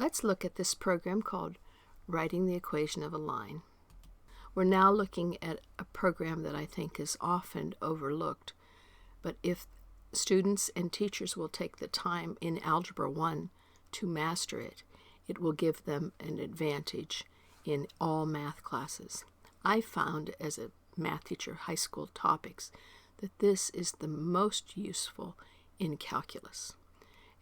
let's look at this program called Writing the Equation of a Line. We're now looking at a program that I think is often overlooked, but if students and teachers will take the time in Algebra 1 to master it, it will give them an advantage in all math classes. I found as a math teacher, high school topics, that this is the most useful in calculus.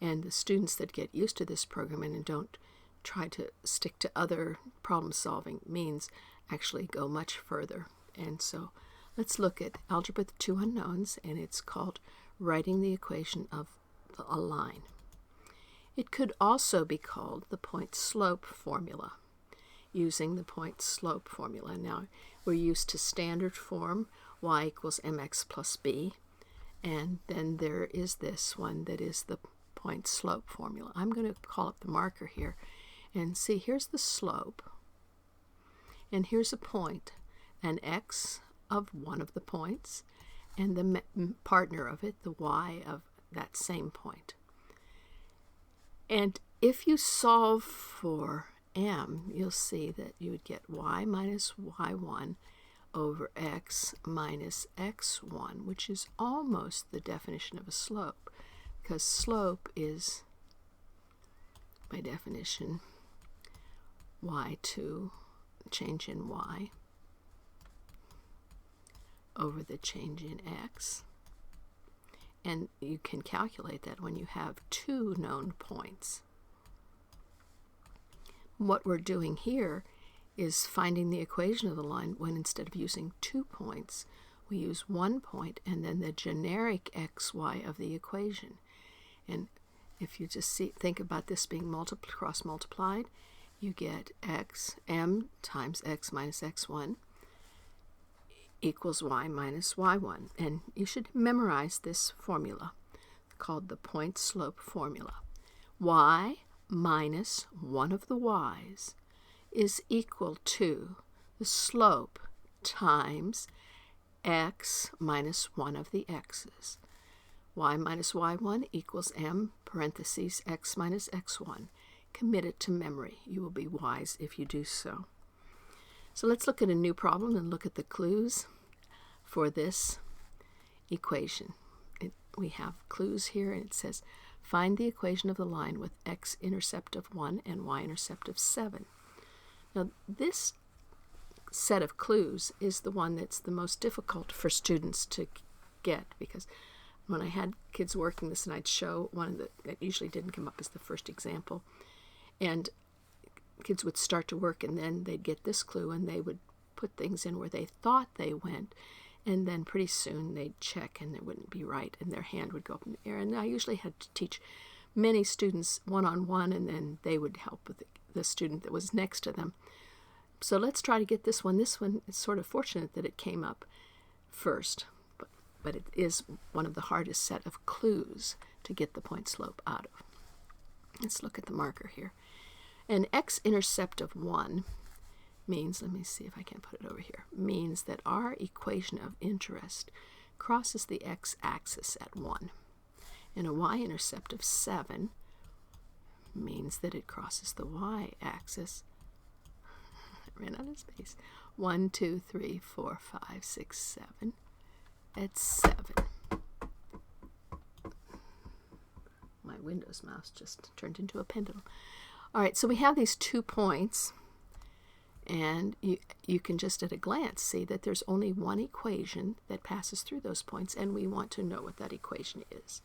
And the students that get used to this program and don't try to stick to other problem-solving means actually go much further. And so let's look at Algebra with Two Unknowns, and it's called Writing the Equation of a Line. It could also be called the point-slope formula, using the point-slope formula. Now, we're used to standard form, y equals mx plus b, and then there is this one that is the point-slope formula. I'm going to call up the marker here and see, here's the slope, and here's a point, an x of one of the points, and the partner of it, the y of that same point. And if you solve for m, you'll see that you would get y minus y1 over x minus x1, which is almost the definition of a slope, because slope is, by definition, y2, change in y, over the change in x. And you can calculate that when you have two known points. What we're doing here is finding the equation of the line when instead of using 2 points, we use 1 point and then the generic xy of the equation. And if you just think about this being cross multiplied, you get m times x minus x1 equals y minus y1. And you should memorize this formula called the point-slope formula. Y minus one of the y's is equal to the slope times x minus one of the x's. Y minus y1 equals m parentheses x minus x1. Commit it to memory. You will be wise if you do so. So let's look at a new problem and look at the clues for this equation. We have clues here, and it says, find the equation of the line with x-intercept of 1 and y-intercept of 7. Now, this set of clues is the one that's the most difficult for students to get, because when I had kids working this and I'd show one that usually didn't come up as the first example, and kids would start to work and then they'd get this clue and they would put things in where they thought they went, and then pretty soon they'd check and it wouldn't be right and their hand would go up in the air. And I usually had to teach many students one-on-one, and then they would help with the student that was next to them. So let's try to get this one. This one is sort of fortunate that it came up first, but it is one of the hardest set of clues to get the point slope out of. Let's look at the marker here. An x-intercept of 1 means, let me see if I can put it over here, means that our equation of interest crosses the x-axis at 1. And a y-intercept of 7 means that it crosses the y-axis. I ran out of space. 1, 2, 3, 4, 5, 6, 7. It's 7. My Windows mouse just turned into a pendulum. All right, so we have these 2 points, and you can just at a glance see that there's only one equation that passes through those points, and we want to know what that equation is.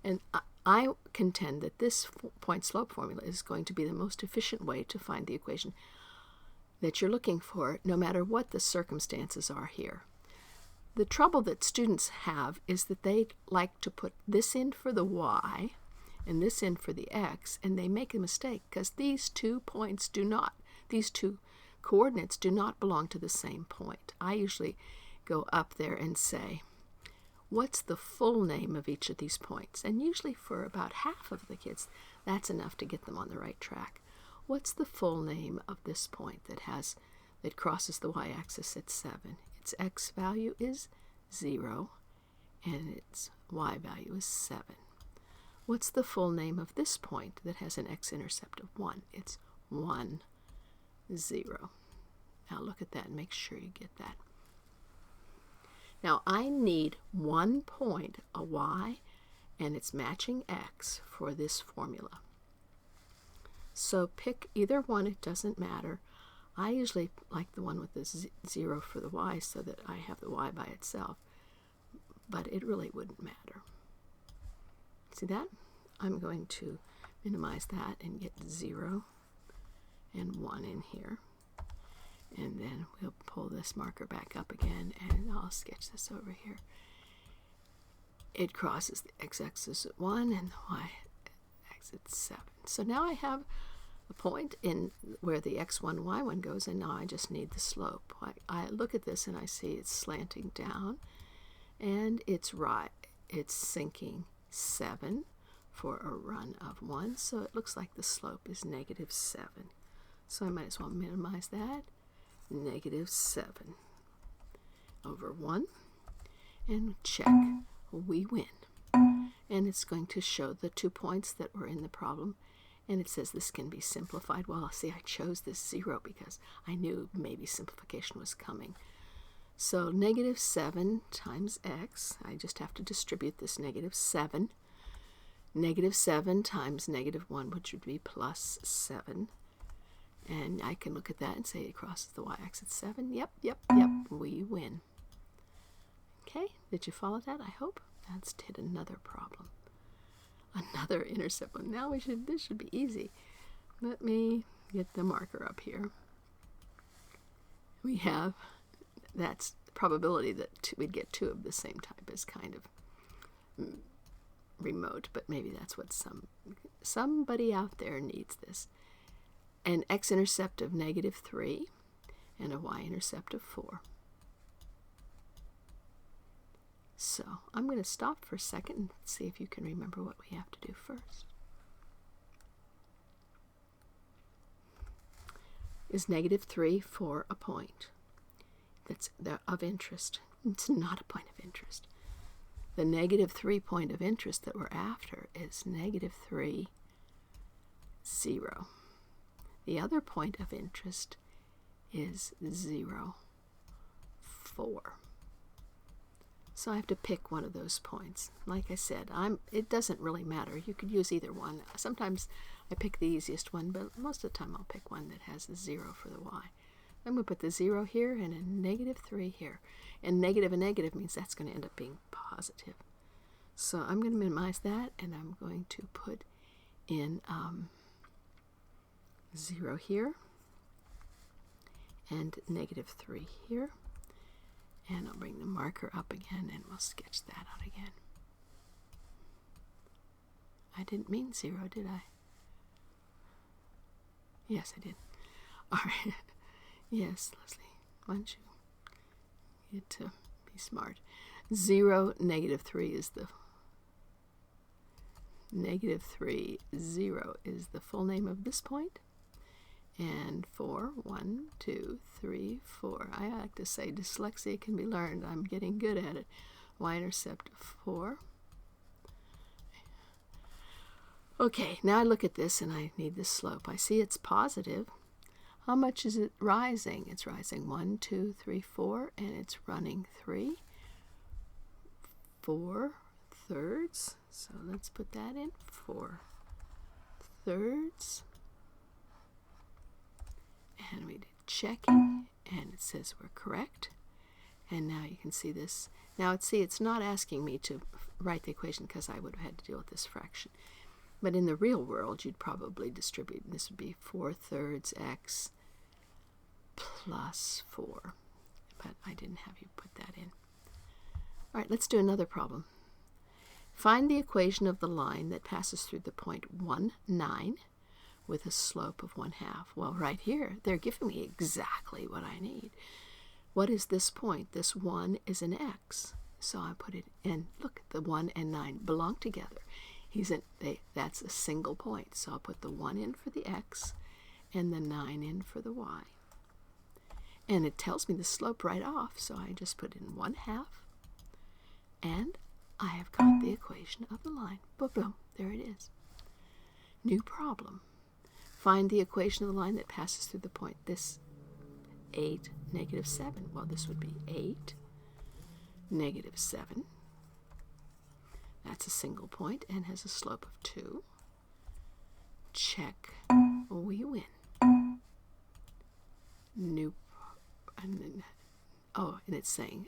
And I contend that this point-slope formula is going to be the most efficient way to find the equation that you're looking for, no matter what the circumstances are here. The trouble that students have is that they like to put this in for the y and this in for the x, and they make a mistake because these 2 points do not, these 2 coordinates do not belong to the same point. I usually go up there and say, what's the full name of each of these points? And usually for about half of the kids, that's enough to get them on the right track. What's the full name of this point that crosses the y-axis at 7? Its x value is 0, and its y value is 7. What's the full name of this point that has an x-intercept of 1? It's 1, 0. Now look at that and make sure you get that. Now I need one point, a y, and it's matching x for this formula. So pick either one, it doesn't matter. I usually like the one with the 0 for the y so that I have the y by itself, but it really wouldn't matter. See that? I'm going to minimize that and get 0 and 1 in here. And then we'll pull this marker back up again, and I'll sketch this over here. It crosses the x-axis at 1 and the y-axis at 7. So now I have a point in where the x1, y1 goes, and now I just need the slope. I look at this and I see it's slanting down, and it's right. It's sinking 7 for a run of 1, so it looks like the slope is -7. So I might as well minimize that. -7 over 1, and check. We win. And it's going to show the 2 points that were in the problem, and it says this can be simplified. Well, see, I chose this 0 because I knew maybe simplification was coming. So -7 times x, I just have to distribute this -7. -7 times -1, which would be +7. And I can look at that and say it crosses the y-axis at 7. Yep, we win. Okay, did you follow that? I hope. Let's hit another problem. Another intercept one. Now this should be easy. Let me get the marker up here. We have, that's the probability that we'd get 2 of the same type is kind of remote, but maybe that's what somebody out there needs this. An x-intercept of -3 and a y-intercept of 4. So I'm going to stop for a second and see if you can remember what we have to do first. Is -3 for a point that's of interest? It's not a point of interest. The -3 point of interest that we're after is -3, 0. The other point of interest is 0, 4. So I have to pick one of those points. Like I said, it doesn't really matter. You could use either one. Sometimes I pick the easiest one, but most of the time I'll pick one that has a 0 for the y. I'm going to put the 0 here and a -3 here. And negative and negative means that's going to end up being positive. So I'm going to minimize that, and I'm going to put in 0 here and -3 here. And I'll bring the marker up again, and we'll sketch that out again. I didn't mean 0, did I? Yes, I did. All right. Yes, Leslie, why don't you get to be smart. 0, -3 is the -3, 0 is the full name of this point. And 4, 1, 2, 3, 4. I like to say dyslexia can be learned. I'm getting good at it. Y-intercept of 4. Okay, now I look at this and I need the slope. I see it's positive. How much is it rising? It's rising 1, 2, 3, 4, and it's running 3, 4 thirds. So let's put that in, 4 thirds. And we did checking, and it says we're correct. And now you can see this. Now it's not asking me to write the equation because I would have had to deal with this fraction. But in the real world, you'd probably distribute. This would be 4 thirds x plus 4. But I didn't have you put that in. All right, let's do another problem. Find the equation of the line that passes through the point 1, 9 with a slope of 1/2. Well, right here, they're giving me exactly what I need. What is this point? This 1 is an x. So I put it in. Look, the 1 and 9 belong together. That's a single point. So I'll put the 1 in for the x and the 9 in for the y. And it tells me the slope right off, so I just put in 1/2, and I have got the equation. equation of the line. Boom, boom, there it is. New problem. Find the equation of the line that passes through the point. This 8, negative 7. Well, this would be 8, negative 7. That's a single point and has a slope of 2. Check. We win. New. And then, and it's saying,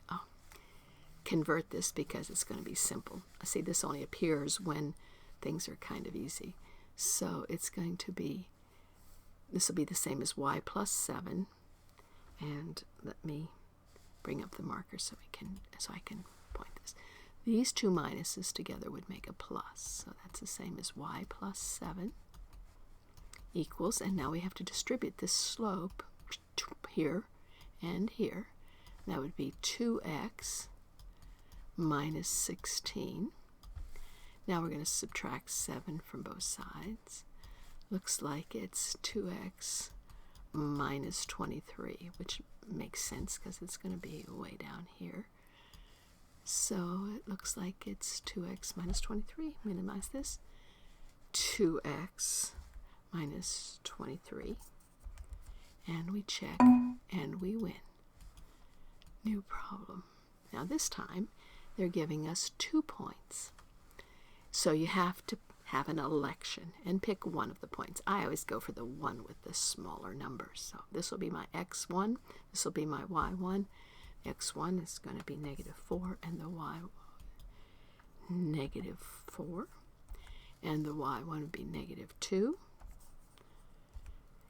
convert this because it's going to be simple. I see this only appears when things are kind of easy. So it's going to be, this will be the same as y plus 7. And let me bring up the marker so I can point this. These two minuses together would make a plus. So that's the same as y plus 7 equals, and now we have to distribute this slope here and here. That would be 2x minus 16. Now we're going to subtract 7 from both sides. Looks like it's 2x minus 23, which makes sense because it's going to be way down here. So it looks like it's 2x minus 23. Minimize this. 2x minus 23. And we check, and we win. New problem. Now this time, they're giving us 2 points. So you have to have an election and pick one of the points. I always go for the one with the smaller numbers. So this will be my x1, this will be my y1. X1 is going to be negative 4, and the y negative 4. And the y1 would be negative 2.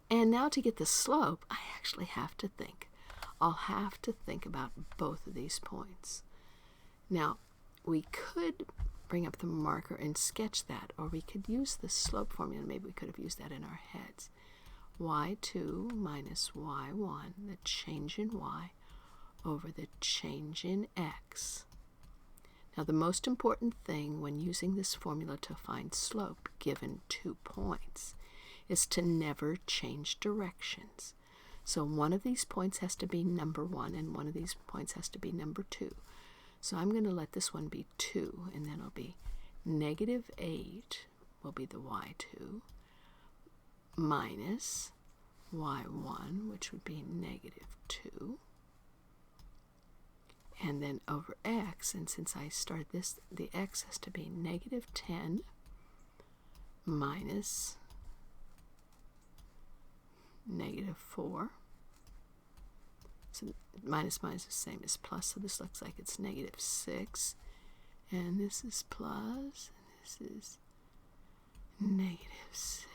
And now to get the slope, I actually have to think. I'll have to think about both of these points. Now, we could bring up the marker and sketch that, or we could use the slope formula. Maybe we could have used that in our heads. y2 minus y1, the change in y, over the change in x. Now, the most important thing when using this formula to find slope given 2 points is to never change directions. So one of these points has to be number 1, and one of these points has to be number 2. So I'm going to let this one be 2, and then it'll be negative 8 will be the y2 minus y1, which would be negative 2. And then over x, and since I started this, the x has to be negative 10 minus negative 4. So minus minus is the same as plus, so this looks like it's negative 6. And this is plus, and this is negative 6.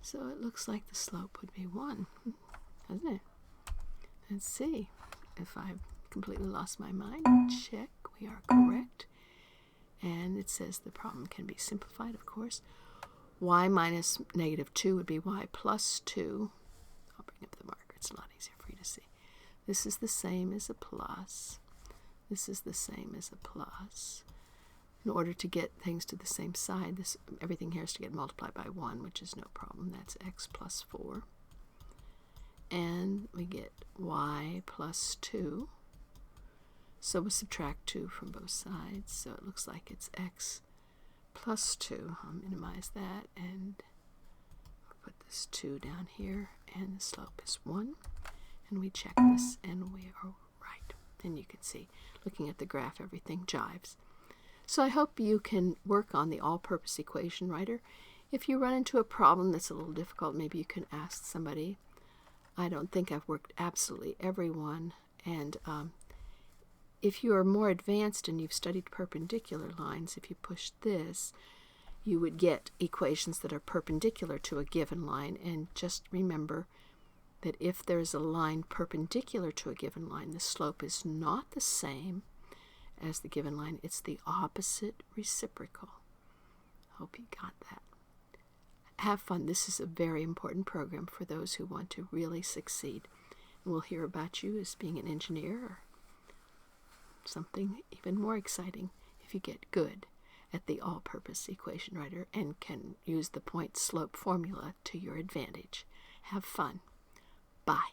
So it looks like the slope would be 1, doesn't it? Let's see if I've completely lost my mind. Check, we are correct. And it says the problem can be simplified, of course. Y minus negative 2 would be y plus 2. I'll bring up the marker. It's a lot easier for you to see. This is the same as a plus. This is the same as a plus. In order to get things to the same side, everything here has to get multiplied by 1, which is no problem. That's x plus 4. And we get y plus 2. So we'll subtract 2 from both sides. So it looks like it's x plus 2. I'll minimize that and put this 2 down here. And the slope is 1. And we check this, and we are right. And you can see, looking at the graph, everything jives. So I hope you can work on the all-purpose equation writer. If you run into a problem that's a little difficult, maybe you can ask somebody. I don't think I've worked absolutely every one, and if you are more advanced and you've studied perpendicular lines, if you push this, you would get equations that are perpendicular to a given line. And just remember that if there's a line perpendicular to a given line, the slope is not the same as the given line. It's the opposite reciprocal. Hope you got that. Have fun. This is a very important program for those who want to really succeed. And we'll hear about you as being an engineer or something even more exciting if you get good at the all-purpose equation writer and can use the point-slope formula to your advantage. Have fun. Bye.